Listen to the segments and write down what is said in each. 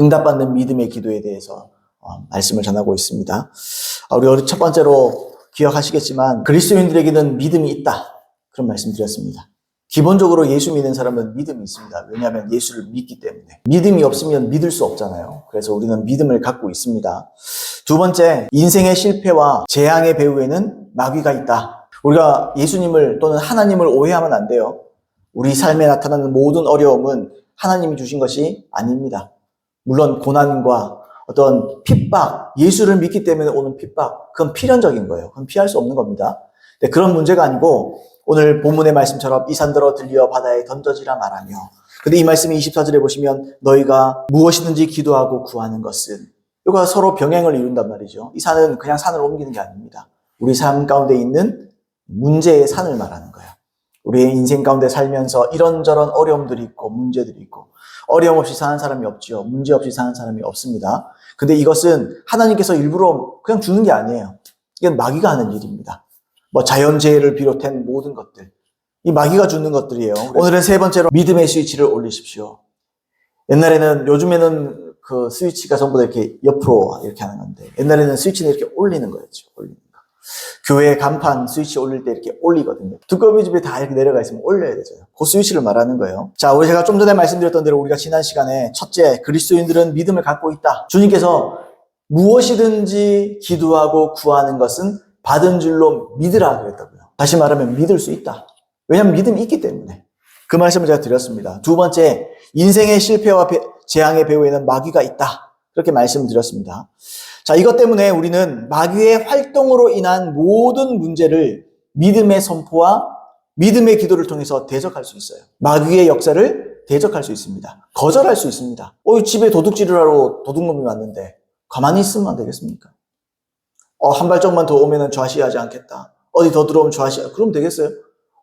응답받는 믿음의 기도에 대해서 말씀을 전하고 있습니다. 우리 첫 번째로 기억하시겠지만 그리스도인들에게는 믿음이 있다. 그런 말씀 드렸습니다. 기본적으로 예수 믿는 사람은 믿음이 있습니다. 왜냐하면 예수를 믿기 때문에. 믿음이 없으면 믿을 수 없잖아요. 그래서 우리는 믿음을 갖고 있습니다. 두 번째, 인생의 실패와 재앙의 배후에는 마귀가 있다. 우리가 예수님을 또는 하나님을 오해하면 안 돼요. 우리 삶에 나타나는 모든 어려움은 하나님이 주신 것이 아닙니다. 물론 고난과 어떤 핍박, 예수를 믿기 때문에 오는 핍박, 그건 필연적인 거예요. 그건 피할 수 없는 겁니다. 근데 그런 문제가 아니고 오늘 본문의 말씀처럼 이 산더러 들려 바다에 던져지라 말하며, 근데 이 말씀이 24절에 보시면 너희가 무엇이든지 기도하고 구하는 것은, 이거 서로 병행을 이룬단 말이죠. 이 산은 그냥 산을 옮기는 게 아닙니다. 우리 삶 가운데 있는 문제의 산을 말하는 거예요. 우리의 인생 가운데 살면서 이런저런 어려움들이 있고 문제들이 있고, 어려움 없이 사는 사람이 없지요. 문제 없이 사는 사람이 없습니다. 근데 이것은 하나님께서 일부러 그냥 주는 게 아니에요. 이건 마귀가 하는 일입니다. 자연재해를 비롯한 모든 것들, 이 마귀가 주는 것들이에요. 오늘은 세 번째로 믿음의 스위치를 올리십시오. 요즘에는 그 스위치가 전부 다 이렇게 옆으로 이렇게 하는 건데, 옛날에는 스위치는 이렇게 올리는 거였죠. 올리는 거. 교회 간판 스위치 올릴 때 이렇게 올리거든요. 두꺼비 집에 다 이렇게 내려가 있으면 올려야 되죠. 그 스위치를 말하는 거예요. 자, 제가 좀 전에 말씀드렸던 대로 우리가 지난 시간에 첫째, 그리스도인들은 믿음을 갖고 있다. 주님께서 무엇이든지 기도하고 구하는 것은 받은 줄로 믿으라 그랬다고요. 다시 말하면 믿을 수 있다. 왜냐하면 믿음이 있기 때문에. 그 말씀을 제가 드렸습니다. 두 번째, 인생의 실패와 재앙의 배후에는 마귀가 있다. 그렇게 말씀을 드렸습니다. 자, 이것 때문에 우리는 마귀의 활동으로 인한 모든 문제를 믿음의 선포와 믿음의 기도를 통해서 대적할 수 있어요. 마귀의 역사를 대적할 수 있습니다. 거절할 수 있습니다. 집에 도둑질을 하러 도둑놈이 왔는데 가만히 있으면 안 되겠습니까? 한 발짝만 더 오면은 좌시하지 않겠다. 어디 더 들어오면 그러면 되겠어요?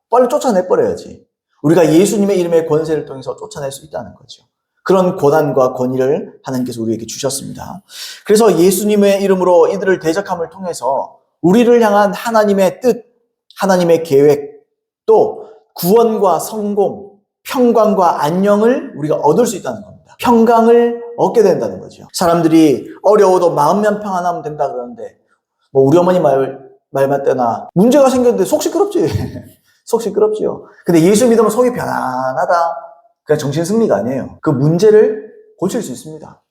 빨리 쫓아내버려야지. 우리가 예수님의 이름의 권세를 통해서 쫓아낼 수 있다는 거죠. 그런 고난과 권위를 하나님께서 우리에게 주셨습니다. 그래서 예수님의 이름으로 이들을 대적함을 통해서 우리를 향한 하나님의 뜻, 하나님의 계획, 또 구원과 성공, 평강과 안녕을 우리가 얻을 수 있다는 겁니다. 평강을 얻게 된다는 거죠. 사람들이 어려워도 마음만 평안하면 된다 그러는데, 우리 어머니 말만 때나 문제가 생겼는데 속 시끄럽지. 속 시끄럽지요. 근데 예수 믿으면 속이 편안하다. 그냥 정신승리가 아니에요. 그 문제를 고칠 수 있습니다.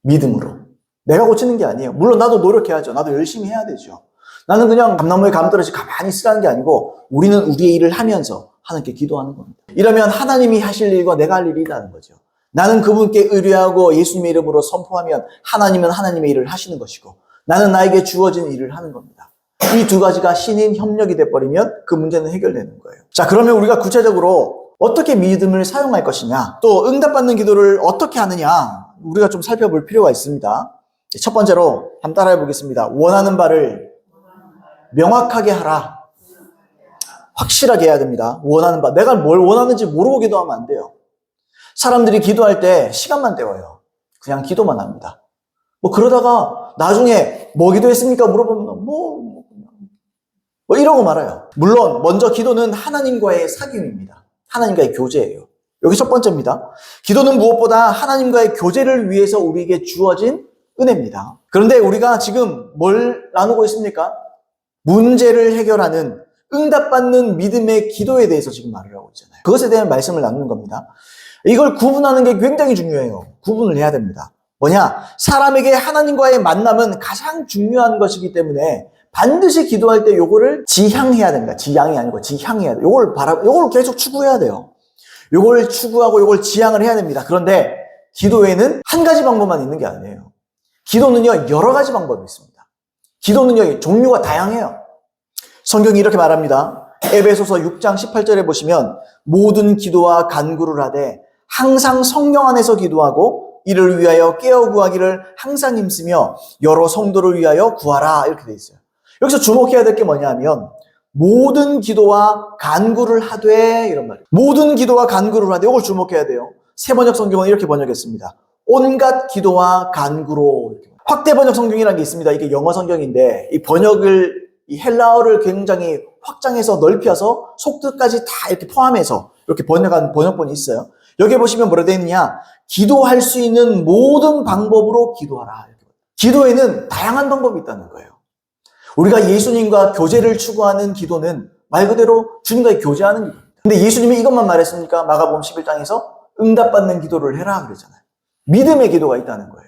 믿음으로. 내가 고치는 게 아니에요. 물론 나도 노력해야죠. 나도 열심히 해야 되죠. 나는 그냥 감나무에 감 떨어지 가만히 있으라는 게 아니고 우리는 우리의 일을 하면서 하나님께 기도하는 겁니다. 이러면 하나님이 하실 일과 내가 할 일이 있다는 거죠. 나는 그분께 의뢰하고 예수님의 이름으로 선포하면 하나님은 하나님의 일을 하시는 것이고 나는 나에게 주어진 일을 하는 겁니다. 이 두 가지가 신인 협력이 돼버리면 그 문제는 해결되는 거예요. 자, 그러면 우리가 구체적으로 어떻게 믿음을 사용할 것이냐, 또 응답받는 기도를 어떻게 하느냐, 우리가 좀 살펴볼 필요가 있습니다. 첫 번째로 한번 따라해 보겠습니다. 원하는 바를 명확하게 하라. 확실하게 해야 됩니다. 원하는 바. 내가 뭘 원하는지 모르고 기도하면 안 돼요. 사람들이 기도할 때 시간만 때워요. 그냥 기도만 합니다. 그러다가 나중에 뭐 기도했습니까? 물어보면 이러고 말아요. 물론 먼저 기도는 하나님과의 사귐입니다. 하나님과의 교제예요. 여기 첫 번째입니다. 기도는 무엇보다 하나님과의 교제를 위해서 우리에게 주어진 은혜입니다. 그런데 우리가 지금 뭘 나누고 있습니까? 문제를 해결하는 응답받는 믿음의 기도에 대해서 지금 말을 하고 있잖아요. 그것에 대한 말씀을 나누는 겁니다. 이걸 구분하는 게 굉장히 중요해요. 구분을 해야 됩니다. 사람에게 하나님과의 만남은 가장 중요한 것이기 때문에 반드시 기도할 때 요거를 지향해야 됩니다. 지향이 아니고 지향해야 돼요. 요걸 계속 추구해야 돼요. 요걸 추구하고 요걸 지향을 해야 됩니다. 그런데 기도에는 한 가지 방법만 있는 게 아니에요. 기도는요, 여러 가지 방법이 있습니다. 기도는요, 종류가 다양해요. 성경이 이렇게 말합니다. 에베소서 6장 18절에 보시면 모든 기도와 간구를 하되 항상 성령 안에서 기도하고 이를 위하여 깨어 구하기를 항상 힘쓰며 여러 성도를 위하여 구하라, 이렇게 돼 있어요. 여기서 주목해야 될 게 뭐냐면 모든 기도와 간구를 하되, 이런 말이에요. 모든 기도와 간구를 하되, 이걸 주목해야 돼요. 새 번역 성경은 이렇게 번역했습니다. 온갖 기도와 간구로. 확대 번역 성경이라는 게 있습니다. 이게 영어 성경인데 이 헬라어를 굉장히 확장해서 넓혀서 속뜻까지 다 이렇게 포함해서 이렇게 번역한 번역본이 있어요. 여기 보시면 뭐라 되어 있느냐? 기도할 수 있는 모든 방법으로 기도하라. 기도에는 다양한 방법이 있다는 거예요. 우리가 예수님과 교제를 추구하는 기도는 말 그대로 주님과의 교제하는 기도입니다. 근데 예수님이 이것만 말했습니까? 마가복음 11장에서 응답받는 기도를 해라 그러잖아요. 믿음의 기도가 있다는 거예요.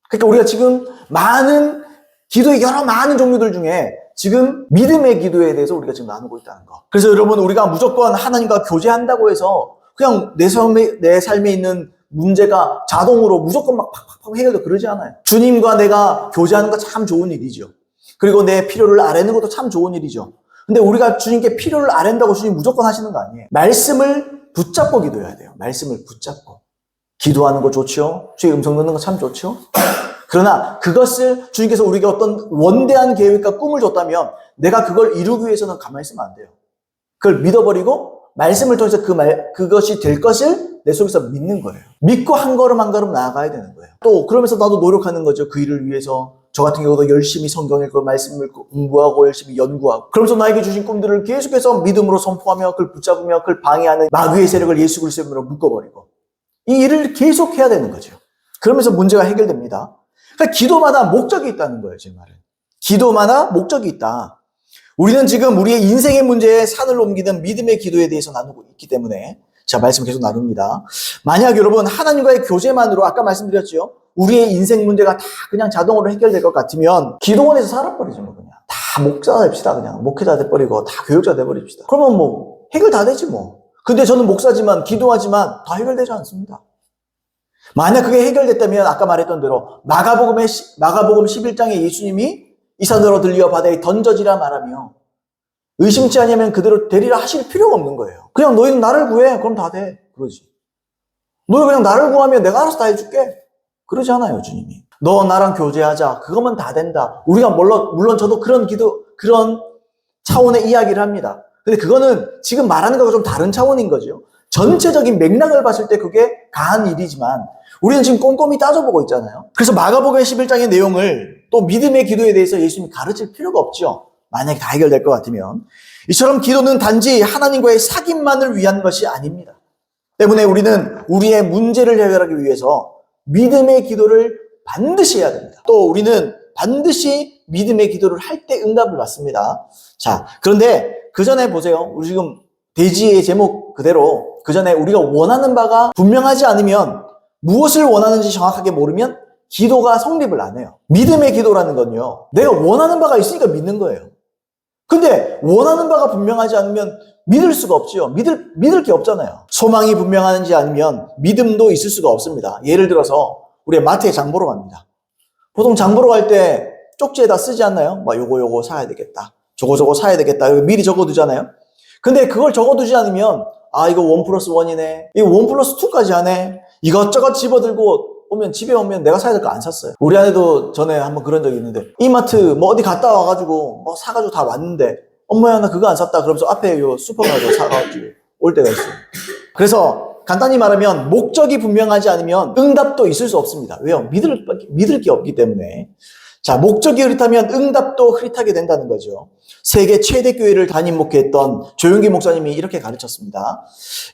그러니까 우리가 지금 많은 기도의 여러 많은 종류들 중에 지금 믿음의 기도에 대해서 우리가 지금 나누고 있다는 거. 그래서 여러분, 우리가 무조건 하나님과 교제한다고 해서 그냥 내 삶에 있는 문제가 자동으로 무조건 막 팍팍팍 해결되고 그러지 않아요. 주님과 내가 교제하는 거 참 좋은 일이죠. 그리고 내 필요를 아뢰는 것도 참 좋은 일이죠. 근데 우리가 주님께 필요를 아뢰는다고 주님 무조건 하시는 거 아니에요. 말씀을 붙잡고 기도해야 돼요. 말씀을 붙잡고. 기도하는 거 좋죠. 주의 음성 듣는 거 참 좋죠. 그러나 그것을 주님께서 우리에게 어떤 원대한 계획과 꿈을 줬다면 내가 그걸 이루기 위해서는 가만히 있으면 안 돼요. 그걸 믿어버리고 말씀을 통해서 그것이 될 것을 내 속에서 믿는 거예요. 믿고 한 걸음 한 걸음 나아가야 되는 거예요. 또 그러면서 나도 노력하는 거죠. 그 일을 위해서. 저 같은 경우도 열심히 성경 읽고 말씀을 공부하고 열심히 연구하고, 그러면서 나에게 주신 꿈들을 계속해서 믿음으로 선포하며 그걸 붙잡으며 그걸 방해하는 마귀의 세력을 예수 그리스도의 이름으로 묶어버리고 이 일을 계속 해야 되는 거죠. 그러면서 문제가 해결됩니다. 그러니까 기도마다 목적이 있다는 거예요. 제 말은. 기도마다 목적이 있다. 우리는 지금 우리의 인생의 문제에 산을 옮기는 믿음의 기도에 대해서 나누고 있기 때문에 자, 말씀 계속 나눕니다. 만약 여러분 하나님과의 교제만으로 아까 말씀드렸죠. 우리의 인생 문제가 다 그냥 자동으로 해결될 것 같으면 기도원에서 살아버리죠. 뭐 그냥 다 목자 됩시다. 그냥 목회자 돼버리고 다 교육자 돼버립시다. 그러면 뭐 해결 다 되지 뭐. 근데 저는 목사지만 기도하지만 다 해결되지 않습니다. 만약 그게 해결됐다면 아까 말했던 대로 마가복음 11장에 예수님이 이 산으로 들려 바다에 던져지라 말하며 의심치 아니하면 그대로 되리라 하실 필요가 없는 거예요. 그냥 너희는 나를 구해. 그럼 다 돼. 그러지. 너희 그냥 나를 구하면 내가 알아서 다 해줄게. 그러지 않아요, 주님이. 너 나랑 교제하자. 그거면 다 된다. 우리가 물론 저도 그런 차원의 이야기를 합니다. 근데 그거는 지금 말하는 거가 좀 다른 차원인 거죠. 전체적인 맥락을 봤을 때 그게 가한 일이지만 우리는 지금 꼼꼼히 따져보고 있잖아요. 그래서 마가복음 11장의 내용을 또 믿음의 기도에 대해서 예수님이 가르칠 필요가 없죠. 만약에 다 해결될 것 같으면. 이처럼 기도는 단지 하나님과의 사귐만을 위한 것이 아닙니다. 때문에 우리는 우리의 문제를 해결하기 위해서 믿음의 기도를 반드시 해야 됩니다. 또 우리는 반드시 믿음의 기도를 할 때 응답을 받습니다. 자, 그런데 그 전에 보세요. 우리 지금 대지의 제목 그대로 그 전에 우리가 원하는 바가 분명하지 않으면 무엇을 원하는지 정확하게 모르면 기도가 성립을 안 해요. 믿음의 기도라는 건요. 내가 원하는 바가 있으니까 믿는 거예요. 근데 원하는 바가 분명하지 않으면 믿을 수가 없지요. 믿을 게 없잖아요. 소망이 분명하지 않으면 믿음도 있을 수가 없습니다. 예를 들어서 우리 마트에 장 보러 갑니다. 보통 장 보러 갈 때 쪽지에다 쓰지 않나요? 막 요거 사야 되겠다. 저거 사야 되겠다. 미리 적어두잖아요. 근데 그걸 적어두지 않으면 이거 1+1이네. 이거 1+2까지 하네. 이것저것 집어들고 집에 오면 내가 사야 될 거 안 샀어요. 우리 아내도 전에 한번 그런 적이 있는데 이마트 어디 갔다 와가지고 사가지고 다 왔는데 엄마야 나 그거 안 샀다. 그러면서 앞에 요 슈퍼 가서 사가지고 올 때가 있어요. 그래서 간단히 말하면 목적이 분명하지 않으면 응답도 있을 수 없습니다. 왜요? 믿을 게 없기 때문에. 자, 목적이 흐릿하면 응답도 흐릿하게 된다는 거죠. 세계 최대 교회를 담임 목회했던 조용기 목사님이 이렇게 가르쳤습니다.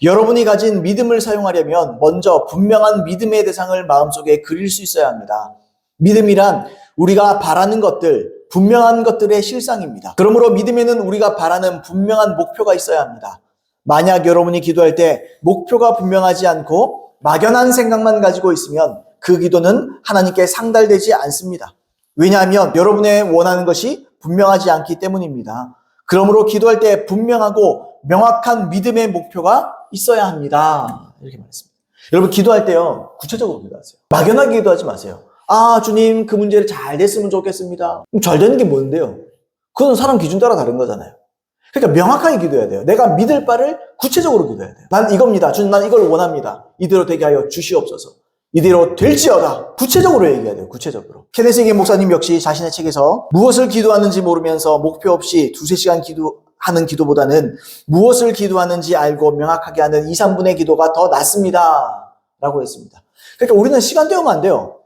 여러분이 가진 믿음을 사용하려면 먼저 분명한 믿음의 대상을 마음속에 그릴 수 있어야 합니다. 믿음이란 우리가 바라는 것들, 분명한 것들의 실상입니다. 그러므로 믿음에는 우리가 바라는 분명한 목표가 있어야 합니다. 만약 여러분이 기도할 때 목표가 분명하지 않고 막연한 생각만 가지고 있으면 그 기도는 하나님께 상달되지 않습니다. 왜냐하면 여러분의 원하는 것이 분명하지 않기 때문입니다. 그러므로 기도할 때 분명하고 명확한 믿음의 목표가 있어야 합니다. 이렇게 말했습니다. 여러분 기도할 때요. 구체적으로 기도하세요. 막연하게 기도하지 마세요. 주님 그 문제를 잘 됐으면 좋겠습니다. 잘 되는 게 뭔데요? 그건 사람 기준 따라 다른 거잖아요. 그러니까 명확하게 기도해야 돼요. 내가 믿을 바를 구체적으로 기도해야 돼요. 난 이겁니다. 주님 난 이걸 원합니다. 이대로 되게 하여 주시옵소서. 이대로 될지어다. 구체적으로 얘기해야 돼요. 구체적으로. 케네스 게 목사님 역시 자신의 책에서 무엇을 기도하는지 모르면서 목표 없이 2-3시간 기도하는 기도보다는 무엇을 기도하는지 알고 명확하게 하는 2-3분의 기도가 더 낫습니다. 라고 했습니다. 그러니까 우리는 시간 때우면 안 돼요.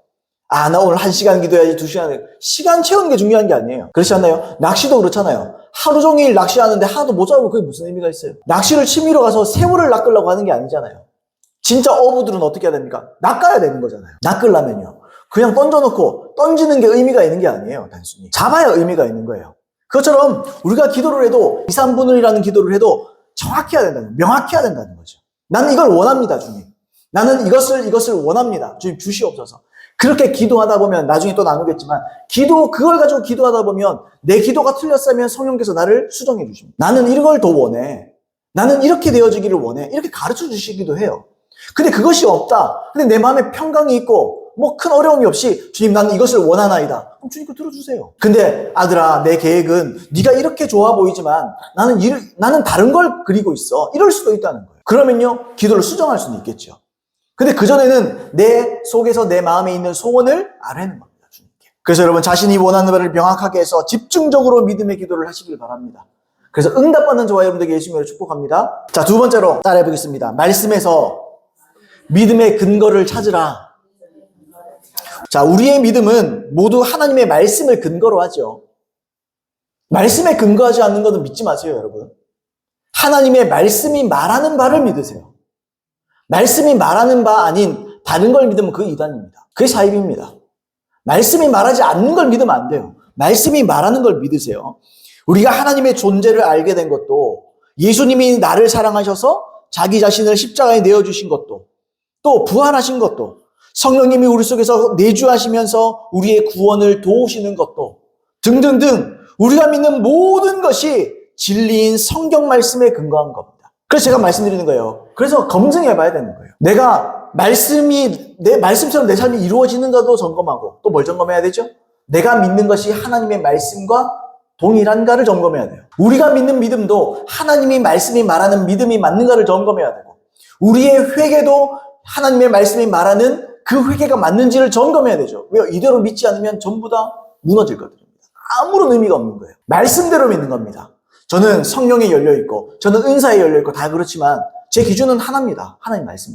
나 오늘 1시간 기도해야지 2시간. 시간 채우는 게 중요한 게 아니에요. 그렇지 않나요? 낚시도 그렇잖아요. 하루 종일 낚시하는데 하나도 못 잡으면 그게 무슨 의미가 있어요? 낚시를 취미로 가서 새우를 낚으려고 하는 게 아니잖아요. 진짜 어부들은 어떻게 해야 됩니까? 낚아야 되는 거잖아요. 낚으려면요. 그냥 던져놓고 던지는 게 의미가 있는 게 아니에요. 단순히. 잡아야 의미가 있는 거예요. 그것처럼 우리가 기도를 해도 2, 3분을이라는 기도를 해도 정확히 해야 된다는 거예요. 명확히 해야 된다는 거죠. 나는 이걸 원합니다, 주님. 나는 이것을 원합니다. 주님 주시옵소서. 그렇게 기도하다 보면 나중에 또 나누겠지만 그걸 가지고 기도하다 보면 내 기도가 틀렸으면 성령께서 나를 수정해 주십니다. 나는 이걸 더 원해. 나는 이렇게 되어지기를 원해. 이렇게 가르쳐 주시기도 해요. 근데 그것이 없다. 근데 내 마음에 평강이 있고 뭐 큰 어려움이 없이 주님 나는 이것을 원하나이다. 그럼 주님 거 들어주세요. 근데 아들아 내 계획은 네가 이렇게 좋아 보이지만 나는 다른 걸 그리고 있어. 이럴 수도 있다는 거예요. 그러면요 기도를 수정할 수는 있겠죠. 근데 그전에는 내 속에서 내 마음에 있는 소원을 아뢰는 겁니다. 주님께. 그래서 여러분 자신이 원하는 바를 명확하게 해서 집중적으로 믿음의 기도를 하시길 바랍니다. 그래서 응답받는 저와 여러분들에게 예수님으로 축복합니다. 자, 두 번째로 따라해 보겠습니다. 말씀에서 믿음의 근거를 찾으라. 자, 우리의 믿음은 모두 하나님의 말씀을 근거로 하죠. 말씀에 근거하지 않는 것은 믿지 마세요, 여러분. 하나님의 말씀이 말하는 바를 믿으세요. 말씀이 말하는 바 아닌 다른 걸 믿으면 그게 이단입니다. 그게 사입입니다. 말씀이 말하지 않는 걸 믿으면 안 돼요. 말씀이 말하는 걸 믿으세요. 우리가 하나님의 존재를 알게 된 것도 예수님이 나를 사랑하셔서 자기 자신을 십자가에 내어주신 것도 또 부활하신 것도 성령님이 우리 속에서 내주하시면서 우리의 구원을 도우시는 것도 등등등 우리가 믿는 모든 것이 진리인 성경 말씀에 근거한 겁니다. 그래서 제가 말씀드리는 거예요. 그래서 검증해 봐야 되는 거예요. 내가 내 말씀처럼 내 삶이 이루어지는가도 점검하고 또 뭘 점검해야 되죠? 내가 믿는 것이 하나님의 말씀과 동일한가를 점검해야 돼요. 우리가 믿는 믿음도 하나님이 말씀이 말하는 믿음이 맞는가를 점검해야 되고 우리의 회개도 하나님의 말씀이 말하는 그 회개가 맞는지를 점검해야 되죠. 왜요? 이대로 믿지 않으면 전부 다 무너질거든요. 아무런 의미가 없는 거예요. 말씀대로 믿는 겁니다. 저는 성령에 열려있고 저는 은사에 열려있고 다 그렇지만 제 기준은 하나입니다. 하나님 말씀.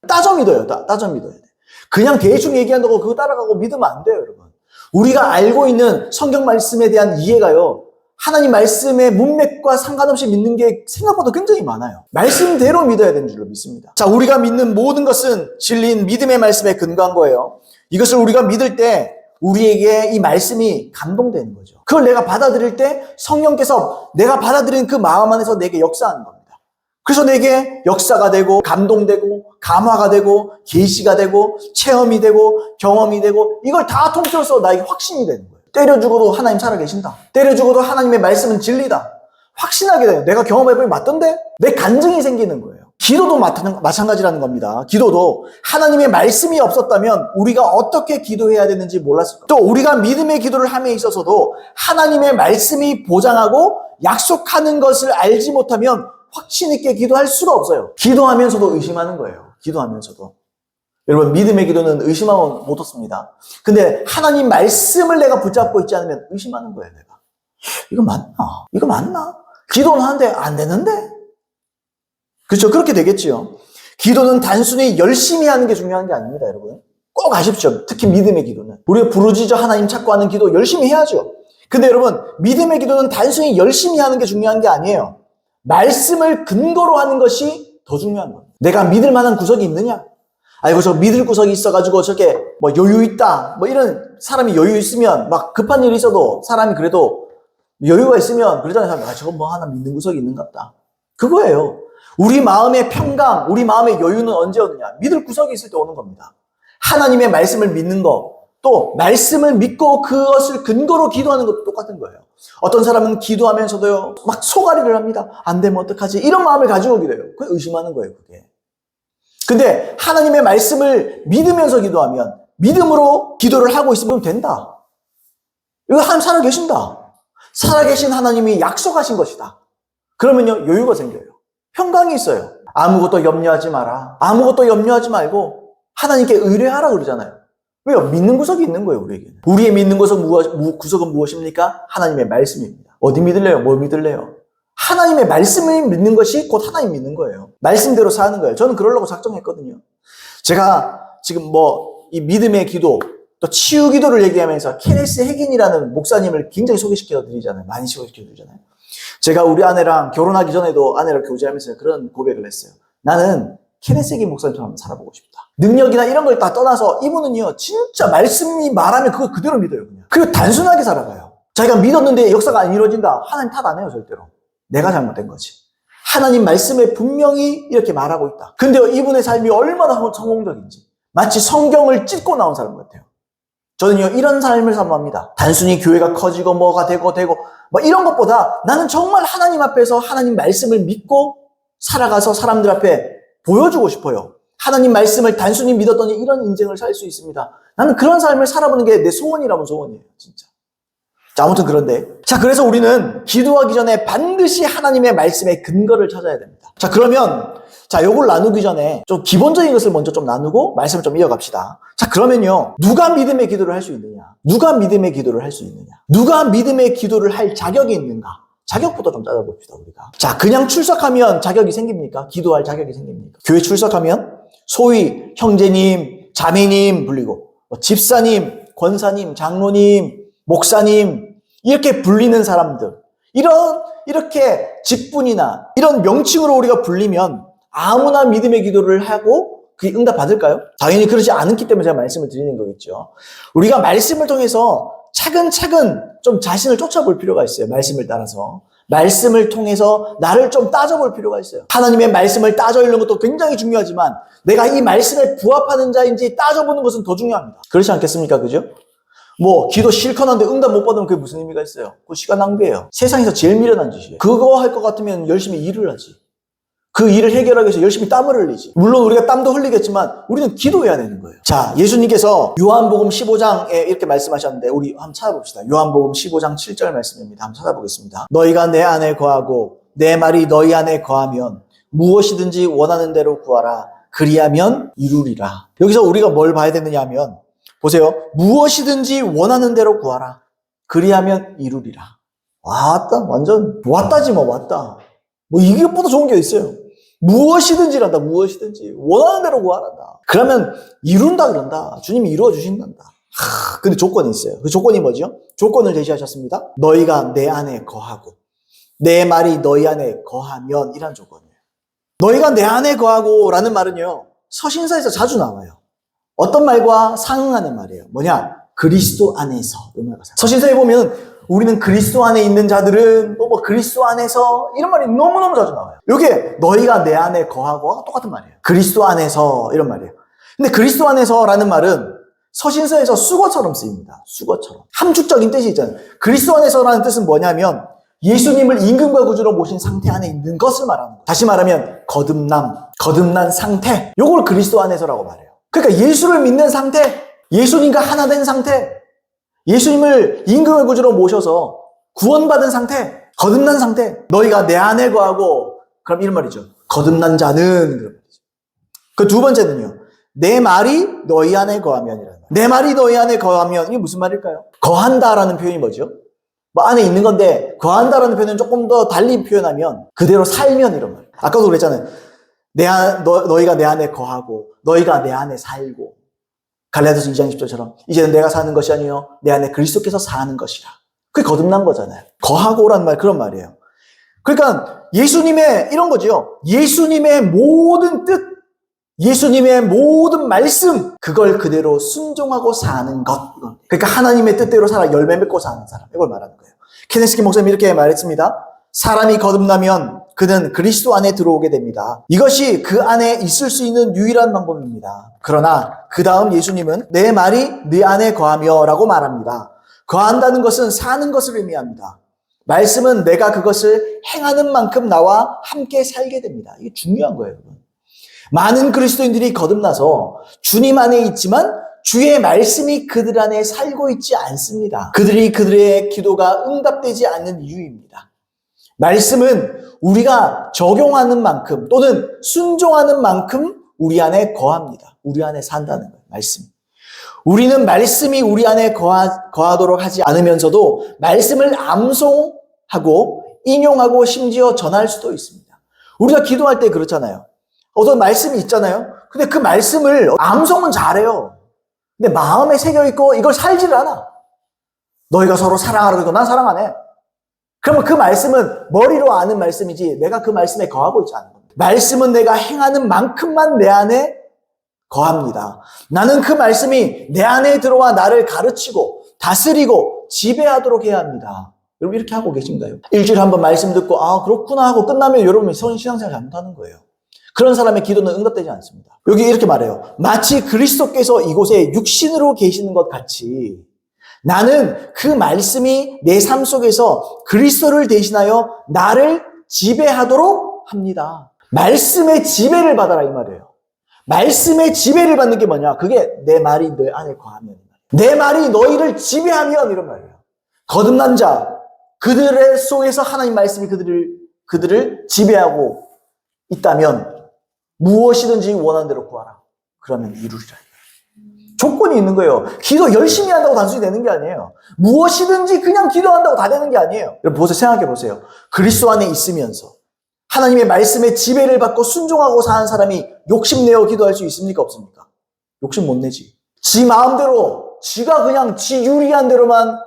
따져 믿어요. 따져 믿어야 돼. 그냥 대충 얘기한다고 그거 따라가고 믿으면 안 돼요, 여러분. 우리가 알고 있는 성경 말씀에 대한 이해가요. 하나님 말씀의 문맥과 상관없이 믿는 게 생각보다 굉장히 많아요. 말씀대로 믿어야 되는 줄로 믿습니다. 자, 우리가 믿는 모든 것은 진리인 믿음의 말씀에 근거한 거예요. 이것을 우리가 믿을 때 우리에게 이 말씀이 감동되는 거죠. 그걸 내가 받아들일 때 성령께서 내가 받아들인 그 마음 안에서 내게 역사하는 겁니다. 그래서 내게 역사가 되고 감동되고 감화가 되고 계시가 되고 체험이 되고 경험이 되고 이걸 다 통틀어서 나에게 확신이 되는 거예요. 때려 죽어도 하나님 살아계신다. 때려 죽어도 하나님의 말씀은 진리다. 확신하게 돼요. 내가 경험해보니 맞던데? 내 간증이 생기는 거예요. 기도도 마찬가지라는 겁니다. 기도도 하나님의 말씀이 없었다면 우리가 어떻게 기도해야 되는지 몰랐을 거예요. 또 우리가 믿음의 기도를 함에 있어서도 하나님의 말씀이 보장하고 약속하는 것을 알지 못하면 확신 있게 기도할 수가 없어요. 기도하면서도 의심하는 거예요. 기도하면서도. 여러분 믿음의 기도는 의심하면 못 얻습니다. 근데 하나님 말씀을 내가 붙잡고 있지 않으면 의심하는 거예요. 내가. 이거 맞나? 이거 맞나? 기도는 하는데 안 되는데? 그렇죠? 그렇게 되겠지요. 기도는 단순히 열심히 하는 게 중요한 게 아닙니다. 여러분. 꼭 아십시오. 특히 믿음의 기도는. 우리가 부르짖어 하나님 찾고 하는 기도 열심히 해야죠. 근데 여러분 믿음의 기도는 단순히 열심히 하는 게 중요한 게 아니에요. 말씀을 근거로 하는 것이 더 중요한 겁니다. 내가 믿을 만한 구석이 있느냐? 아이고 저 믿을 구석이 있어가지고 저렇게 뭐 여유 있다 뭐 이런 사람이 여유 있으면 막 급한 일이 있어도 사람이 그래도 여유가 있으면 그러잖아요. 사람이 저거 뭐 하나 믿는 구석이 있는 것 같다. 그거예요. 우리 마음의 평강, 우리 마음의 여유는 언제 오느냐? 믿을 구석이 있을 때 오는 겁니다. 하나님의 말씀을 믿는 거, 또 말씀을 믿고 그것을 근거로 기도하는 것도 똑같은 거예요. 어떤 사람은 기도하면서도요 막 소가리를 합니다. 안 되면 어떡하지? 이런 마음을 가지고 기도해요. 그게 의심하는 거예요. 그게. 근데 하나님의 말씀을 믿으면서 기도하면 믿음으로 기도를 하고 있으면 된다. 이거 하나님 살아계신다. 살아계신 하나님이 약속하신 것이다. 그러면요 여유가 생겨요. 평강이 있어요. 아무것도 염려하지 마라. 아무것도 염려하지 말고 하나님께 의뢰하라 그러잖아요. 왜요? 믿는 구석이 있는 거예요, 우리에게는. 우리의 믿는 구석은 무엇입니까? 하나님의 말씀입니다. 어디 믿을래요? 뭘 믿을래요? 하나님의 말씀을 믿는 것이 곧 하나님 믿는 거예요. 말씀대로 사는 거예요. 저는 그러려고 작정했거든요. 제가 지금 이 믿음의 기도, 또 치유 기도를 얘기하면서 케네스 해긴이라는 목사님을 굉장히 소개시켜 드리잖아요. 많이 소개시켜 드리잖아요. 제가 우리 아내랑 결혼하기 전에도 아내를 교제하면서 그런 고백을 했어요. 나는 케네스 목사님처럼 살아보고 싶다. 능력이나 이런 걸 다 떠나서 이분은요, 진짜 말씀이 말하면 그거 그대로 믿어요. 그냥. 그리고 단순하게 살아가요. 자기가 믿었는데 역사가 안 이루어진다. 하나님 탓 안 해요, 절대로. 내가 잘못된 거지. 하나님 말씀에 분명히 이렇게 말하고 있다. 근데요, 이분의 삶이 얼마나 성공적인지. 마치 성경을 찢고 나온 사람 같아요. 저는요, 이런 삶을 사모합니다. 단순히 교회가 커지고 뭐가 되고 뭐 이런 것보다 나는 정말 하나님 앞에서 하나님 말씀을 믿고 살아가서 사람들 앞에 보여주고 싶어요. 하나님 말씀을 단순히 믿었더니 이런 인생을 살 수 있습니다. 나는 그런 삶을 살아보는 게 내 소원이라면 소원이에요, 진짜. 자, 아무튼 그런데. 자, 그래서 우리는 기도하기 전에 반드시 하나님의 말씀의 근거를 찾아야 됩니다. 자, 그러면, 자, 요걸 나누기 전에 좀 기본적인 것을 먼저 좀 나누고 말씀을 좀 이어갑시다. 자, 그러면요. 누가 믿음의 기도를 할 수 있느냐? 누가 믿음의 기도를 할 수 있느냐? 누가 믿음의 기도를 할 자격이 있는가? 자격부터 좀 찾아봅시다, 우리가. 자, 그냥 출석하면 자격이 생깁니까? 기도할 자격이 생깁니까? 교회 출석하면 소위 형제님, 자매님 불리고, 집사님, 권사님, 장로님, 목사님, 이렇게 불리는 사람들, 이렇게 직분이나 이런 명칭으로 우리가 불리면 아무나 믿음의 기도를 하고 그게 응답받을까요? 당연히 그렇지 않기 때문에 제가 말씀을 드리는 거겠죠. 우리가 말씀을 통해서 차근차근 좀 자신을 쫓아볼 필요가 있어요. 말씀을 따라서. 말씀을 통해서 나를 좀 따져볼 필요가 있어요. 하나님의 말씀을 따져 읽는 것도 굉장히 중요하지만 내가 이 말씀에 부합하는 자인지 따져보는 것은 더 중요합니다. 그렇지 않겠습니까? 그죠? 뭐 기도 실컷 하는데 응답 못 받으면 그게 무슨 의미가 있어요? 그거 시간 낭비예요. 세상에서 제일 미련한 짓이에요. 그거 할 것 같으면 열심히 일을 하지. 그 일을 해결하기 위해서 열심히 땀을 흘리지. 물론 우리가 땀도 흘리겠지만 우리는 기도해야 되는 거예요. 자, 예수님께서 요한복음 15장에 이렇게 말씀하셨는데 우리 한번 찾아봅시다. 요한복음 15장 7절 말씀입니다. 한번 찾아보겠습니다. 너희가 내 안에 거하고 내 말이 너희 안에 거하면 무엇이든지 원하는 대로 구하라. 그리하면 이루리라. 여기서 우리가 뭘 봐야 되느냐 하면 보세요. 무엇이든지 원하는 대로 구하라. 그리하면 이루리라. 왔다. 완전 왔다지 뭐 왔다. 뭐 이것보다 좋은 게 있어요. 무엇이든지란다. 무엇이든지 원하는 대로 구하란다. 그러면 이룬다 그런다. 주님이 이루어 주신단다. 근데 조건이 있어요. 그 조건이 뭐죠? 조건을 제시하셨습니다. 너희가 내 안에 거하고 내 말이 너희 안에 거하면 이란 조건이에요. 너희가 내 안에 거하고 라는 말은요. 서신서에서 자주 나와요. 어떤 말과 상응하는 말이에요. 뭐냐? 그리스도 안에서. 서신서에 보면 우리는 그리스도 안에 있는 자들은 뭐 그리스도 안에서 이런 말이 너무너무 자주 나와요. 이게 너희가 내 안에 거하고 똑같은 말이에요. 그리스도 안에서 이런 말이에요. 근데 그리스도 안에서라는 말은 서신서에서 수거처럼 쓰입니다. 수거처럼. 함축적인 뜻이 있잖아요. 그리스도 안에서라는 뜻은 뭐냐면 예수님을 임금과 구주로 모신 상태 안에 있는 것을 말하는 거예요. 다시 말하면 거듭난 상태. 이걸 그리스도 안에서라고 말해요. 그러니까 예수를 믿는 상태, 예수님과 하나 된 상태, 예수님을 임금의 구주로 모셔서 구원받은 상태, 거듭난 상태. 너희가 내 안에 거하고, 그럼 이런 말이죠. 거듭난 자는, 그런 말이죠. 그 두 번째는요. 내 말이 너희 안에 거하면 이라는 말. 내 말이 너희 안에 거하면, 이게 무슨 말일까요? 거한다라는 표현이 뭐죠? 뭐 안에 있는 건데, 거한다라는 표현은 조금 더 달리 표현하면, 그대로 살면 이런 말. 아까도 그랬잖아요. 너희가 내 안에 거하고, 너희가 내 안에 살고. 갈라디아서 2장 10절처럼 이제는 내가 사는 것이 아니요 내 안에 그리스도께서 사는 것이라. 그게 거듭난 거잖아요. 거하고란 말 그런 말이에요. 그러니까 예수님의 이런 거죠. 예수님의 모든 뜻, 예수님의 모든 말씀 그걸 그대로 순종하고 사는 것. 그러니까 하나님의 뜻대로 살아 열매 맺고 사는 사람. 이걸 말하는 거예요. 케네스키 목사님이 이렇게 말했습니다. 사람이 거듭나면 그는 그리스도 안에 들어오게 됩니다. 이것이 그 안에 있을 수 있는 유일한 방법입니다. 그러나 그 다음 예수님은 내 말이 네 안에 거하며 라고 말합니다. 거한다는 것은 사는 것을 의미합니다. 말씀은 내가 그것을 행하는 만큼 나와 함께 살게 됩니다. 이게 중요한 거예요, 여러분. 많은 그리스도인들이 거듭나서 주님 안에 있지만 주의 말씀이 그들 안에 살고 있지 않습니다. 그들의 기도가 응답되지 않는 이유입니다. 말씀은 우리가 적용하는 만큼 또는 순종하는 만큼 우리 안에 거합니다. 우리 안에 산다는 거예요. 말씀. 우리는 말씀이 우리 안에 거하도록 하지 않으면서도 말씀을 암송하고 인용하고 심지어 전할 수도 있습니다. 우리가 기도할 때 그렇잖아요. 어떤 말씀이 있잖아요. 근데 그 말씀을 암송은 잘해요. 근데 마음에 새겨있고 이걸 살지를 않아. 너희가 서로 사랑하라 그러고 난 사랑 안 해. 그러면 그 말씀은 머리로 아는 말씀이지 내가 그 말씀에 거하고 있지 않은 겁니다. 말씀은 내가 행하는 만큼만 내 안에 거합니다. 나는 그 말씀이 내 안에 들어와 나를 가르치고 다스리고 지배하도록 해야 합니다. 여러분 이렇게 하고 계신가요? 일주일에 한 번 말씀 듣고 아 그렇구나 하고 끝나면 여러분이 신앙생활 잘못하는 거예요. 그런 사람의 기도는 응답되지 않습니다. 여기 이렇게 말해요. 마치 그리스도께서 이곳에 육신으로 계시는 것 같이 나는 그 말씀이 내 삶 속에서 그리스도를 대신하여 나를 지배하도록 합니다. 말씀의 지배를 받아라 이 말이에요. 말씀의 지배를 받는 게 뭐냐? 그게 내 말이 너희 안에 거하면, 내 말이 너희를 지배하면 이런 말이에요. 거듭난 자, 그들의 속에서 하나님 말씀이 그들을 지배하고 있다면 무엇이든지 원하는 대로 구하라. 그러면 이루리라. 조건이 있는 거예요. 기도 열심히 한다고 단순히 되는 게 아니에요. 무엇이든지 그냥 기도한다고 다 되는 게 아니에요. 여러분 생각해 보세요. 그리스도 안에 있으면서 하나님의 말씀에 지배를 받고 순종하고 사는 사람이 욕심내어 기도할 수 있습니까? 없습니까? 욕심 못 내지. 지 마음대로, 지가 그냥 지 유리한 대로만,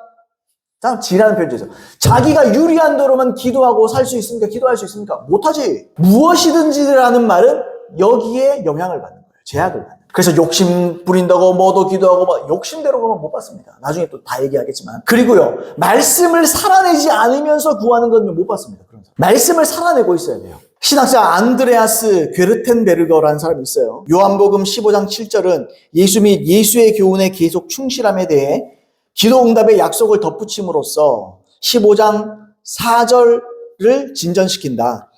참 지라는 표현이죠. 자기가 유리한 대로만 기도하고 살 수 있습니까? 기도할 수 있습니까? 못하지. 무엇이든지라는 말은 여기에 영향을 받는 거예요. 제약을 받는 거예요. 그래서 욕심 부린다고 뭐도 기도하고 뭐 욕심대로 그러면 못 받습니다. 나중에 또 다 얘기하겠지만. 그리고요, 말씀을 살아내지 않으면서 구하는 건 못 받습니다. 그런 사람. 말씀을 살아내고 있어야 돼요. 신학자 안드레아스 괴르텐베르거라는 사람이 있어요. 요한복음 15장 7절은 예수 및 예수의 교훈에 계속 충실함에 대해 기도 응답의 약속을 덧붙임으로써 15장 4절을 진전시킨다.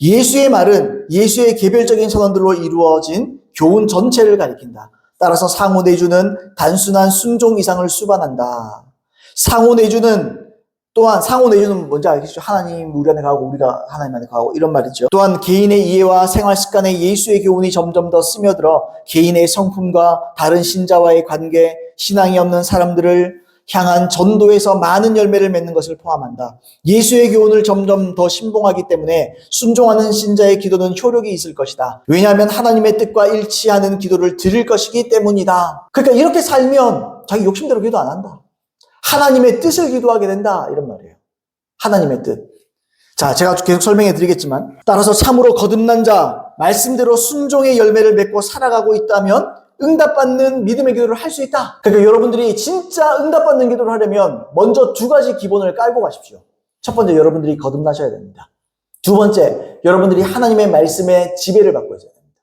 예수의 말은 예수의 개별적인 선언들로 이루어진 교훈 전체를 가리킨다. 따라서 상호내주는 단순한 순종 이상을 수반한다. 상호내주는 뭔지 알겠죠? 하나님 우리 안에 가고 우리가 하나님 안에 가고 이런 말이죠. 또한 개인의 이해와 생활 습관에 예수의 교훈이 점점 더 스며들어 개인의 성품과 다른 신자와의 관계, 신앙이 없는 사람들을 향한 전도에서 많은 열매를 맺는 것을 포함한다. 예수의 교훈을 점점 더 신봉하기 때문에 순종하는 신자의 기도는 효력이 있을 것이다. 왜냐하면 하나님의 뜻과 일치하는 기도를 드릴 것이기 때문이다. 그러니까 이렇게 살면 자기 욕심대로 기도 안 한다. 하나님의 뜻을 기도하게 된다. 이런 말이에요. 하나님의 뜻. 자, 제가 계속 설명해 드리겠지만 따라서 참으로 거듭난 자, 말씀대로 순종의 열매를 맺고 살아가고 있다면 응답받는 믿음의 기도를 할 수 있다. 그러니까 여러분들이 진짜 응답받는 기도를 하려면 먼저 두 가지 기본을 깔고 가십시오. 첫 번째, 여러분들이 거듭나셔야 됩니다. 두 번째, 여러분들이 하나님의 말씀에 지배를 받고 있어야 됩니다.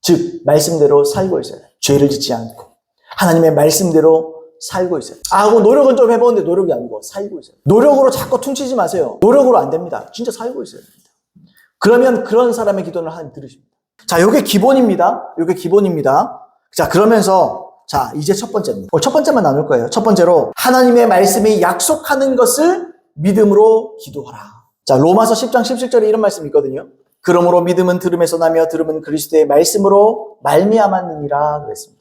즉, 말씀대로 살고 있어야 돼요. 죄를 짓지 않고 하나님의 말씀대로 살고 있어요. 하고 노력은 좀 해보는데 노력이 아니고 살고 있어요. 노력으로 자꾸 퉁치지 마세요. 노력으로 안 됩니다. 진짜 살고 있어야 됩니다. 그러면 그런 사람의 기도를 하나님 들으십니다. 자, 요게 기본입니다. 요게 기본입니다. 자, 그러면서 자, 이제 첫 번째입니다. 첫 번째만 나눌 거예요. 첫 번째로 하나님의 말씀이 약속하는 것을 믿음으로 기도하라. 자, 로마서 10장 17절에 이런 말씀이 있거든요. 그러므로 믿음은 들음에서 나며 들음은 그리스도의 말씀으로 말미암았느니라 그랬습니다.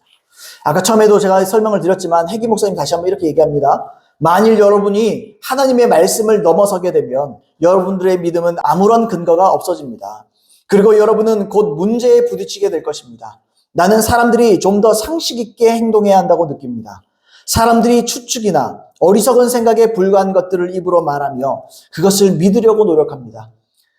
아까 처음에도 제가 설명을 드렸지만 해기 목사님 다시 한번 이렇게 얘기합니다. 만일 여러분이 하나님의 말씀을 넘어서게 되면 여러분들의 믿음은 아무런 근거가 없어집니다. 그리고 여러분은 곧 문제에 부딪히게 될 것입니다. 나는 사람들이 좀 더 상식 있게 행동해야 한다고 느낍니다. 사람들이 추측이나 어리석은 생각에 불과한 것들을 입으로 말하며 그것을 믿으려고 노력합니다.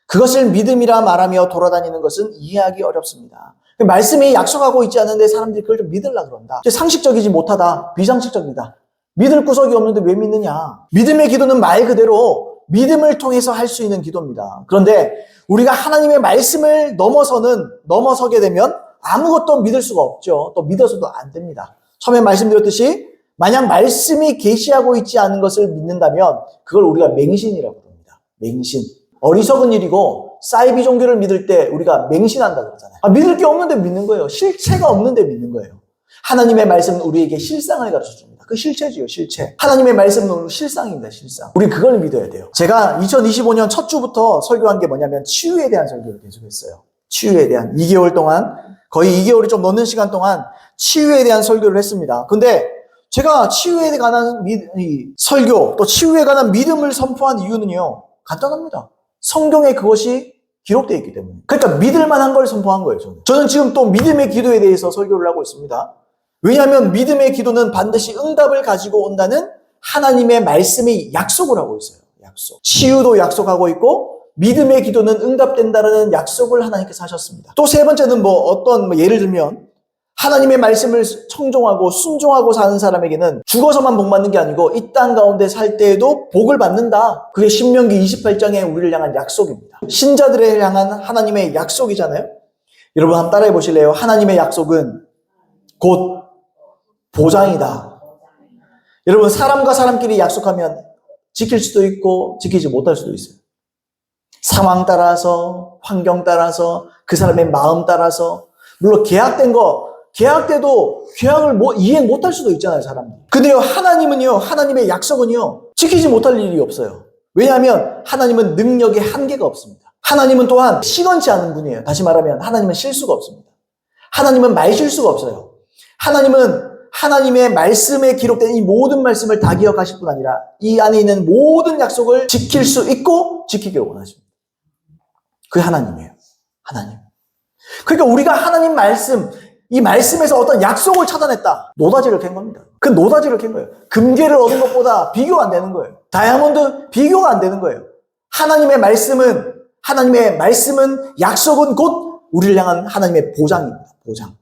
그것을 믿음이라 말하며 돌아다니는 것은 이해하기 어렵습니다. 말씀이 약속하고 있지 않은데 사람들이 그걸 좀 믿으려고 그런다. 상식적이지 못하다. 비상식적이다. 믿을 구석이 없는데 왜 믿느냐. 믿음의 기도는 말 그대로 믿음을 통해서 할 수 있는 기도입니다. 그런데 우리가 하나님의 말씀을 넘어서게 되면 아무것도 믿을 수가 없죠. 또 믿어서도 안 됩니다. 처음에 말씀드렸듯이 만약 말씀이 계시하고 있지 않은 것을 믿는다면 그걸 우리가 맹신이라고 부릅니다. 맹신. 어리석은 일이고 사이비 종교를 믿을 때 우리가 맹신한다 그러잖아요. 믿을 게 없는데 믿는 거예요. 실체가 없는데 믿는 거예요. 하나님의 말씀은 우리에게 실상을 가르쳐줍니다. 그 실체지요, 실체. 하나님의 말씀은 실상입니다, 실상. 우리 그걸 믿어야 돼요. 제가 2025년 첫 주부터 설교한 게 뭐냐면 치유에 대한 설교를 계속했어요. 치유에 대한 2개월 동안 거의 2개월이 좀 넘는 시간 동안 치유에 대한 설교를 했습니다. 근데 제가 치유에 관한 설교 또 치유에 관한 믿음을 선포한 이유는요. 간단합니다. 성경에 그것이 기록되어 있기 때문에. 그러니까 믿을 만한 걸 선포한 거예요. 저는 지금 또 믿음의 기도에 대해서 설교를 하고 있습니다. 왜냐하면 믿음의 기도는 반드시 응답을 가지고 온다는 하나님의 말씀이 약속을 하고 있어요. 약속. 치유도 약속하고 있고 믿음의 기도는 응답된다라는 약속을 하나님께서 하셨습니다. 또 세 번째는 예를 들면 하나님의 말씀을 청종하고 순종하고 사는 사람에게는 죽어서만 복 받는 게 아니고 이 땅 가운데 살 때에도 복을 받는다. 그게 신명기 28장에 우리를 향한 약속입니다. 신자들을 향한 하나님의 약속이잖아요. 여러분 한번 따라해 보실래요? 하나님의 약속은 곧 보장이다. 여러분 사람과 사람끼리 약속하면 지킬 수도 있고 지키지 못할 수도 있어요. 상황 따라서, 환경 따라서, 그 사람의 마음 따라서. 물론 계약 때도 계약을 이행 못할 수도 있잖아요, 사람들이. 근데요, 하나님의 약속은요, 지키지 못할 일이 없어요. 왜냐하면 하나님은 능력에 한계가 없습니다. 하나님은 또한 시건치 않은 분이에요. 다시 말하면 하나님은 실수가 없습니다. 하나님은 말실수가 없어요. 하나님은 하나님의 말씀에 기록된 이 모든 말씀을 다 기억하실 뿐 아니라 이 안에 있는 모든 약속을 지킬 수 있고 지키기를 원하십니다. 그게 하나님이에요. 하나님. 그러니까 우리가 하나님 말씀, 이 말씀에서 어떤 약속을 찾아냈다. 노다지를 캔 겁니다. 그 노다지를 캔 거예요. 금괴를 얻은 것보다 비교가 안 되는 거예요. 다이아몬드 비교가 안 되는 거예요. 하나님의 말씀은 약속은 곧 우리를 향한 하나님의 보장입니다. 보장.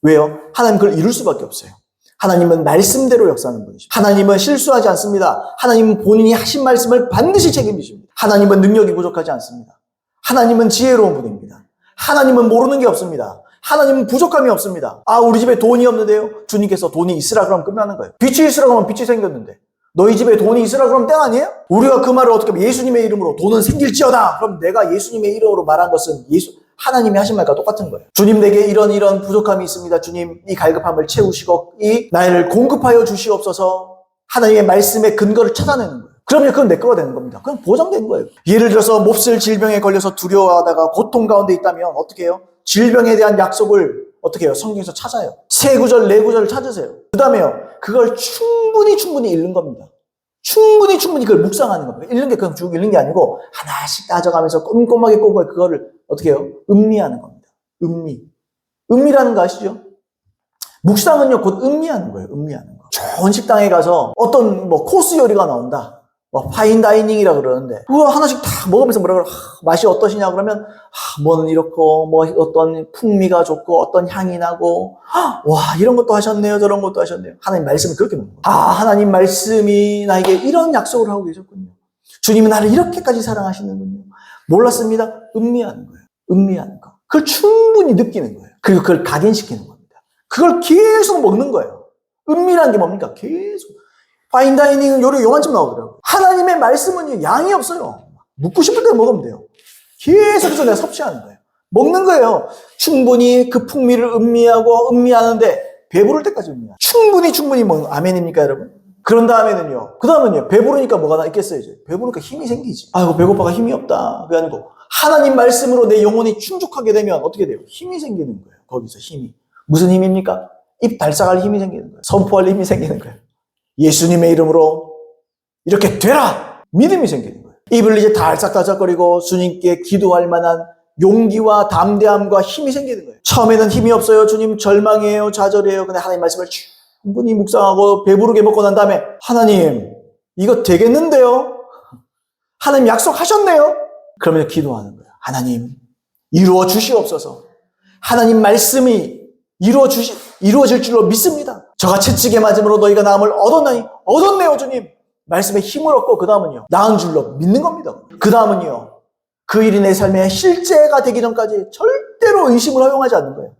왜요? 하나님 그걸 이룰 수밖에 없어요. 하나님은 말씀대로 역사하는 분이십니다. 하나님은 실수하지 않습니다. 하나님은 본인이 하신 말씀을 반드시 책임지십니다. 하나님은 능력이 부족하지 않습니다. 하나님은 지혜로운 분입니다. 하나님은 모르는 게 없습니다. 하나님은 부족함이 없습니다. 우리 집에 돈이 없는데요. 주님께서 돈이 있으라 그러면 끝나는 거예요. 빛이 있으라 그러면 빛이 생겼는데 너희 집에 돈이 있으라 그러면 땡 아니에요? 우리가 그 말을 어떻게 하면 예수님의 이름으로 돈은 생길지어다. 그럼 내가 예수님의 이름으로 말한 것은 하나님이 하신 말과 똑같은 거예요. 주님 내게 이런 부족함이 있습니다. 주님 이 갈급함을 채우시고 이 나를 공급하여 주시옵소서. 하나님의 말씀의 근거를 찾아내는 거예요. 그러면 그건 내 거가 되는 겁니다. 그건 보장된 거예요. 예를 들어서 몹쓸 질병에 걸려서 두려워하다가 고통 가운데 있다면 어떻게 해요? 질병에 대한 약속을 어떻게 해요? 성경에서 찾아요. 세 구절, 네 구절을 찾으세요. 그 다음에요. 그걸 충분히 읽는 겁니다. 충분히 그걸 묵상하는 겁니다. 읽는 게 그냥 쭉 읽는 게 아니고 하나씩 따져가면서 꼼꼼하게 그거를 어떻게 해요? 음미하는 겁니다. 음미라는 거 아시죠? 묵상은요, 곧 음미하는 거예요. 음미하는 거. 좋은 식당에 가서 어떤 코스 요리가 나온다. 파인 다이닝이라 그러는데 그거 하나씩 다 먹으면서 뭐라 그래? 맛이 어떠시냐 그러면 뭐는 이렇고 어떤 풍미가 좋고 어떤 향이 나고 와 이런 것도 하셨네요. 저런 것도 하셨네요. 하나님 말씀을 그렇게 먹는 거예요. 하나님 말씀이 나에게 이런 약속을 하고 계셨군요. 주님은 나를 이렇게까지 사랑하시는군요. 몰랐습니다. 음미하는 거예요. 음미하는 거. 그걸 충분히 느끼는 거예요. 그리고 그걸 각인시키는 겁니다. 그걸 계속 먹는 거예요. 음미라는 게 뭡니까? 계속. 파인다이닝은 요리 요만큼 나오더라고요. 하나님의 말씀은 양이 없어요. 먹고 싶을 때 먹으면 돼요. 계속해서 내가 섭취하는 거예요. 먹는 거예요. 충분히 그 풍미를 음미하는데 배부를 때까지 음미해요. 충분히 먹는 아멘입니까 여러분? 그런 다음에는요. 배부르니까 뭐가 있겠어요 이제. 배부르니까 힘이 생기지. 아이고 배고파가 힘이 없다. 그게 아니고 하나님 말씀으로 내 영혼이 충족하게 되면 어떻게 돼요? 힘이 생기는 거예요. 거기서 힘이. 무슨 힘입니까? 입 달싹할 힘이 생기는 거예요. 선포할 힘이 생기는 거예요. 예수님의 이름으로 이렇게 되라! 믿음이 생기는 거예요. 입을 이제 달싹달싹거리고 주님께 기도할 만한 용기와 담대함과 힘이 생기는 거예요. 처음에는 힘이 없어요. 주님 절망이에요. 좌절이에요. 근데 하나님 말씀을 충분히 묵상하고 배부르게 먹고 난 다음에 하나님 이거 되겠는데요? 하나님 약속하셨네요? 그러면 기도하는 거예요. 하나님 이루어 주시옵소서. 하나님 말씀이 이루어질 줄로 믿습니다. 저가 채찍에 맞음으로 너희가 나음을 얻었네요 주님. 말씀에 힘을 얻고 그 다음은요 나은 줄로 믿는 겁니다. 그 다음은요 그 일이 내 삶의 실제가 되기 전까지 절대로 의심을 허용하지 않는 거예요.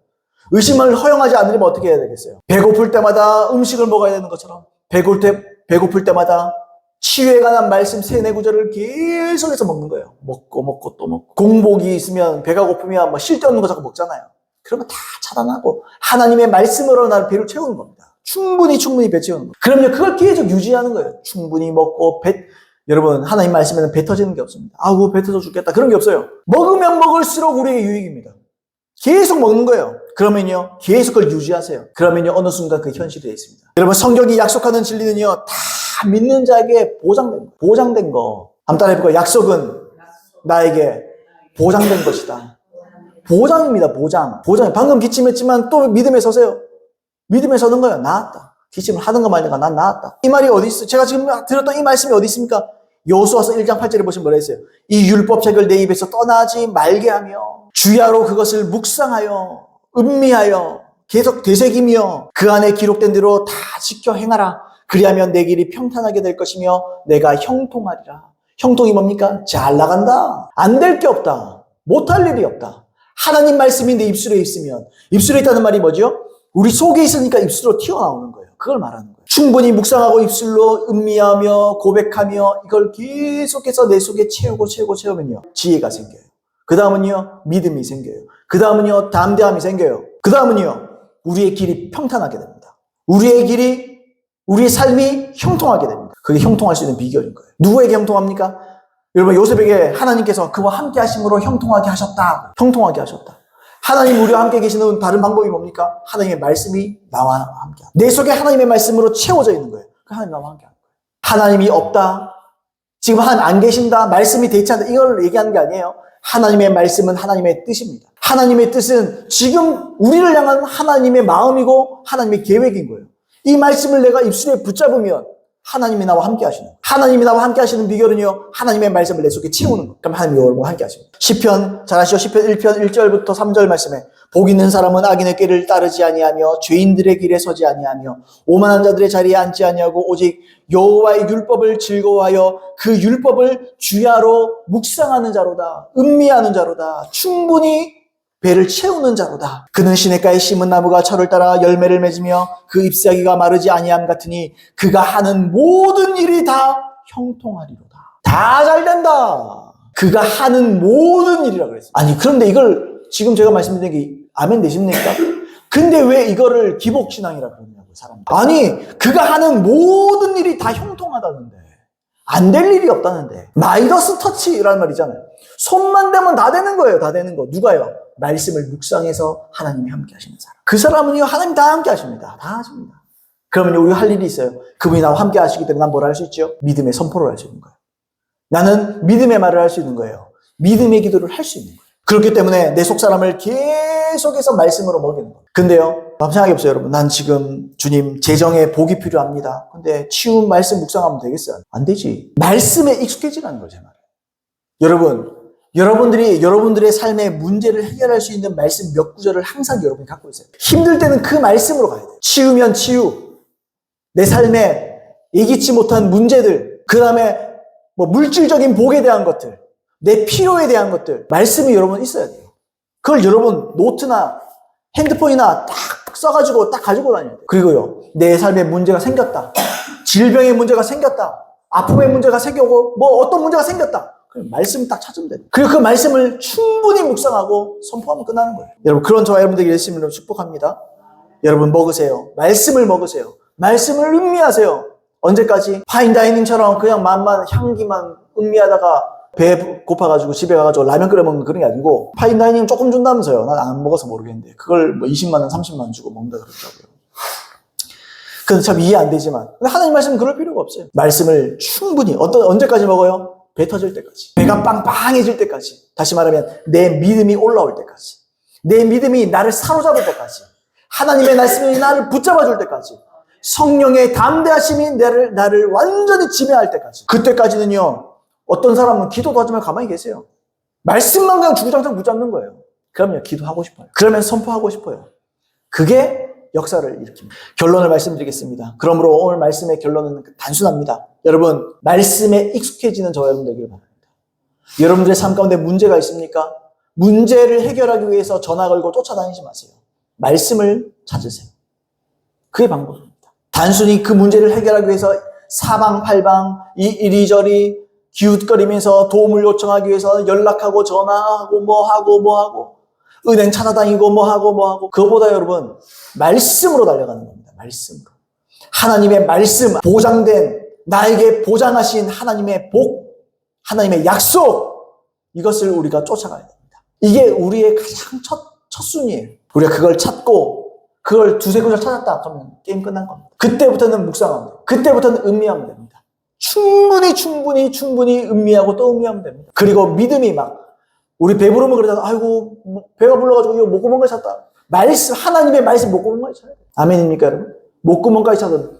의심을 허용하지 않으려면 어떻게 해야 되겠어요? 배고플 때마다 음식을 먹어야 되는 것처럼 배고플 때마다 치유에 관한 말씀 3-4구절을 계속해서 먹는 거예요. 먹고 또 먹고. 공복이 있으면 배가 고프면 쓸데없는 거 자꾸 먹잖아요. 그러면 다 차단하고 하나님의 말씀으로 나를 배를 채우는 겁니다. 충분히 배 채우는 거예요. 그러면 그걸 계속 유지하는 거예요. 충분히 먹고 여러분 하나님 말씀에는 배 터지는 게 없습니다. 배 터져 죽겠다 그런 게 없어요. 먹으면 먹을수록 우리에게 유익입니다. 계속 먹는 거예요. 그러면요 계속 그걸 유지하세요. 그러면요 어느 순간 그 현실이 되어 있습니다. 여러분 성경이 약속하는 진리는요 다 믿는 자에게 보장된 거. 한번 따라해볼까요? 약속은 나에게 보장된 것이다. 보장입니다. 보장. 방금 기침했지만 또 믿음에 서세요. 믿음에 서는 거예요. 나았다. 기침을 하는 거 말든가 난 나았다. 이 말이 어디 있어요? 제가 지금 들었던 이 말씀이 어디 있습니까? 여호수아서 1장 8절에 보시면 뭐라 했어요? 이 율법책을 내 입에서 떠나지 말게 하며 주야로 그것을 묵상하여 음미하여 계속 되새기며 그 안에 기록된 대로 다 지켜 행하라. 그리하면 내 길이 평탄하게 될 것이며 내가 형통하리라. 형통이 뭡니까? 잘 나간다. 안 될 게 없다. 못할 일이 없다. 하나님 말씀이 내 입술에 있으면, 입술에 있다는 말이 뭐죠? 우리 속에 있으니까 입술로 튀어나오는 거예요. 그걸 말하는 거예요. 충분히 묵상하고 입술로 음미하며 고백하며 이걸 계속해서 내 속에 채우면요, 지혜가 생겨요. 그 다음은요, 믿음이 생겨요. 그 다음은요, 담대함이 생겨요. 그 다음은요, 우리의 길이 평탄하게 됩니다. 우리의 삶이 형통하게 됩니다. 그게 형통할 수 있는 비결인 거예요. 누구에게 형통합니까? 여러분, 요셉에게 하나님께서 그와 함께 하심으로 형통하게 하셨다. 형통하게 하셨다. 하나님 우리와 함께 계시는 다른 방법이 뭡니까? 하나님의 말씀이 나와 함께 합니다. 내 속에 하나님의 말씀으로 채워져 있는 거예요. 하나님 나와 함께 하는 거예요. 하나님이 없다. 지금 하나님 안 계신다. 말씀이 대체한다. 이걸 얘기하는 게 아니에요. 하나님의 말씀은 하나님의 뜻입니다. 하나님의 뜻은 지금 우리를 향한 하나님의 마음이고 하나님의 계획인 거예요. 이 말씀을 내가 입술에 붙잡으면 하나님이 나와 함께 하시는 거예요. 하나님이 나와 함께 하시는 비결은요, 하나님의 말씀을 내 속에 채우는 거예요. 그럼 하나님이 여러분과 함께 하십니다. 시편, 잘 아시죠? 시편 1편 1절부터 3절 말씀에 복 있는 사람은 악인의 길을 따르지 아니하며 죄인들의 길에 서지 아니하며 오만한 자들의 자리에 앉지 아니하고 오직 여호와의 율법을 즐거워하여 그 율법을 주야로 묵상하는 자로다. 음미하는 자로다. 충분히 배를 채우는 자로다. 그는 시냇가에 심은 나무가 철을 따라 열매를 맺으며 그 잎사귀가 마르지 아니함 같으니 그가 하는 모든 일이 다 형통하리로다. 다 잘된다. 그가 하는 모든 일이라고 그랬어요. 아니, 그런데 이걸 지금 제가 말씀드린 게 아멘 되십니까? 근데 왜 이거를 기복신앙이라고 그러냐고, 사람들. 아니, 그가 하는 모든 일이 다 형통하다는데, 안 될 일이 없다는데, 마이더스 터치라는 말이잖아요. 손만 대면 다 되는 거예요. 다 되는 거. 누가요? 말씀을 묵상해서 하나님이 함께 하시는 사람. 그 사람은요, 하나님 다 함께 하십니다. 다 하십니다. 그러면 우리가 할 일이 있어요. 그분이 나와 함께 하시기 때문에 난 뭘 할 수 있죠? 믿음의 선포를 할 수 있는 거예요. 나는 믿음의 말을 할 수 있는 거예요. 믿음의 기도를 할 수 있는 거예요. 그렇기 때문에 내 속사람을 계속해서 말씀으로 먹이는 거예요. 근데요, 한번 생각해보세요, 여러분. 난 지금 주님 재정에 복이 필요합니다. 근데 치운 말씀 묵상하면 되겠어요? 안 되지. 말씀에 익숙해지라는 거예요, 제 말은. 여러분들의 삶의 문제를 해결할 수 있는 말씀 몇 구절을 항상 여러분이 갖고 있어요. 힘들 때는 그 말씀으로 가야 돼요. 치유면 치유. 내 삶에 예기치 못한 문제들, 그 다음에 뭐 물질적인 복에 대한 것들, 내 필요에 대한 것들, 말씀이 여러분 있어야 돼요. 그걸 여러분 노트나 핸드폰이나 딱 써가지고 딱 가지고 다녀야 돼요. 그리고요, 내 삶에 문제가 생겼다. 질병의 문제가 생겼다. 아픔의 문제가 생기고 뭐 어떤 문제가 생겼다. 그럼 말씀 딱 찾으면 돼요. 그리고 그 말씀을 충분히 묵상하고 선포하면 끝나는 거예요. 여러분, 그런 저와 여러분들에게 있으면 축복합니다. 여러분, 먹으세요. 말씀을 먹으세요. 말씀을 음미하세요. 언제까지? 파인다이닝처럼 그냥 맛만 향기만 음미하다가 배 고파가지고 집에 가가지고 라면 끓여 먹는 그런 게 아니고, 파인다이닝 조금 준다면서요. 난 안 먹어서 모르겠는데 그걸 뭐 20만 원, 30만 원 주고 먹는다 그러더라고요. 근데 참 이해 안 되지만, 근데 하나님 말씀은 그럴 필요가 없어요. 말씀을 충분히 언제까지 먹어요? 배 터질 때까지, 배가 빵빵해질 때까지, 다시 말하면 내 믿음이 올라올 때까지, 내 믿음이 나를 사로잡을 때까지, 하나님의 말씀이 나를 붙잡아줄 때까지, 성령의 담대하심이 나를 완전히 지배할 때까지. 그때까지는요, 어떤 사람은 기도도 하지 말고 가만히 계세요. 말씀만 그냥 주구장창 붙잡는 거예요. 그러면 기도하고 싶어요. 그러면 선포하고 싶어요. 그게 역사를 일으킵니다. 결론을 말씀드리겠습니다. 그러므로 오늘 말씀의 결론은 단순합니다. 여러분, 말씀에 익숙해지는 저와 여러분 되기를 바랍니다. 여러분들의 삶 가운데 문제가 있습니까? 문제를 해결하기 위해서 전화 걸고 쫓아다니지 마세요. 말씀을 찾으세요. 그게 방법입니다. 단순히 그 문제를 해결하기 위해서 사방팔방 이리저리 기웃거리면서 도움을 요청하기 위해서 연락하고 전화하고 뭐하고 은행 찾아다니고 뭐하고 그거보다 여러분, 말씀으로 달려가는 겁니다. 말씀으로. 하나님의 말씀, 보장된, 나에게 보장하신 하나님의 복, 하나님의 약속, 이것을 우리가 쫓아가야 됩니다. 이게 우리의 가장 첫 순위예요. 우리가 그걸 찾고 그걸 두세 구절 찾았다 그러면 게임 끝난 겁니다. 그때부터는 묵상하면 돼요. 그때부터는 음미하면 됩니다. 충분히 음미하고 또 음미하면 됩니다. 그리고 믿음이 막, 우리 배부르면 그러잖아. 아이고, 배가 불러가지고 이거 목구멍까지 찼다. 하나님의 말씀 목구멍까지 차야 돼요. 아멘입니까, 여러분? 목구멍까지 차든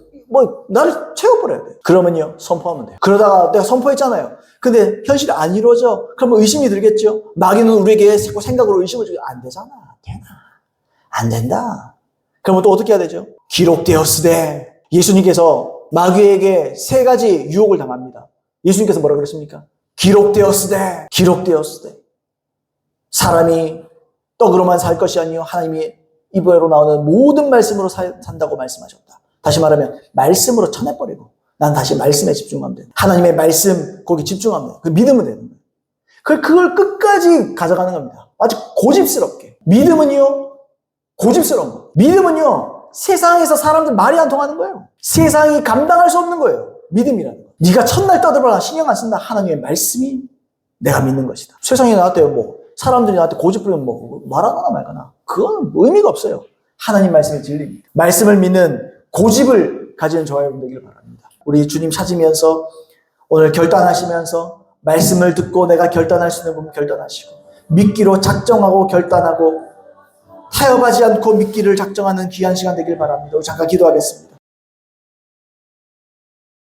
나를 채워버려야 돼. 그러면요, 선포하면 돼요. 그러다가 내가 선포했잖아요. 근데 현실이 안 이루어져. 그러면 의심이 들겠죠? 마귀는 우리에게 자꾸 생각으로 의심을 주고, 안 되잖아. 되나? 안 된다. 그러면 또 어떻게 해야 되죠? 기록되었으되. 예수님께서 마귀에게 3가지 유혹을 당합니다. 예수님께서 뭐라 그랬습니까? 기록되었으되. 기록되었으되. 사람이 떡으로만 살 것이 아니요 하나님이 입으로 나오는 모든 말씀으로 산다고 말씀하셨다. 다시 말하면 말씀으로 쳐내버리고 난 다시 말씀에 집중하면 돼. 하나님의 말씀 거기 집중하면 돼. 그 믿으면 되는 거예요. 그걸 끝까지 가져가는 겁니다. 아주 고집스럽게. 믿음은요, 고집스러운 거예요. 믿음은요, 세상에서 사람들 말이 안 통하는 거예요. 세상이 감당할 수 없는 거예요. 믿음이라는 거. 네가 첫날 떠들어라 신경 안 쓴다. 하나님의 말씀이 내가 믿는 것이다. 세상에 나한테 사람들이 나한테 고집 부리면 말하거나 말거나 그건 의미가 없어요. 하나님 말씀이 진리입니다. 말씀을 믿는 고집을 가지는 저와 여러분 되기를 바랍니다. 우리 주님 찾으면서 오늘 결단하시면서 말씀을 듣고 내가 결단할 수 있는 부분 결단하시고 믿기로 작정하고 결단하고 타협하지 않고 믿기를 작정하는 귀한 시간 되길 바랍니다. 우리 잠깐 기도하겠습니다.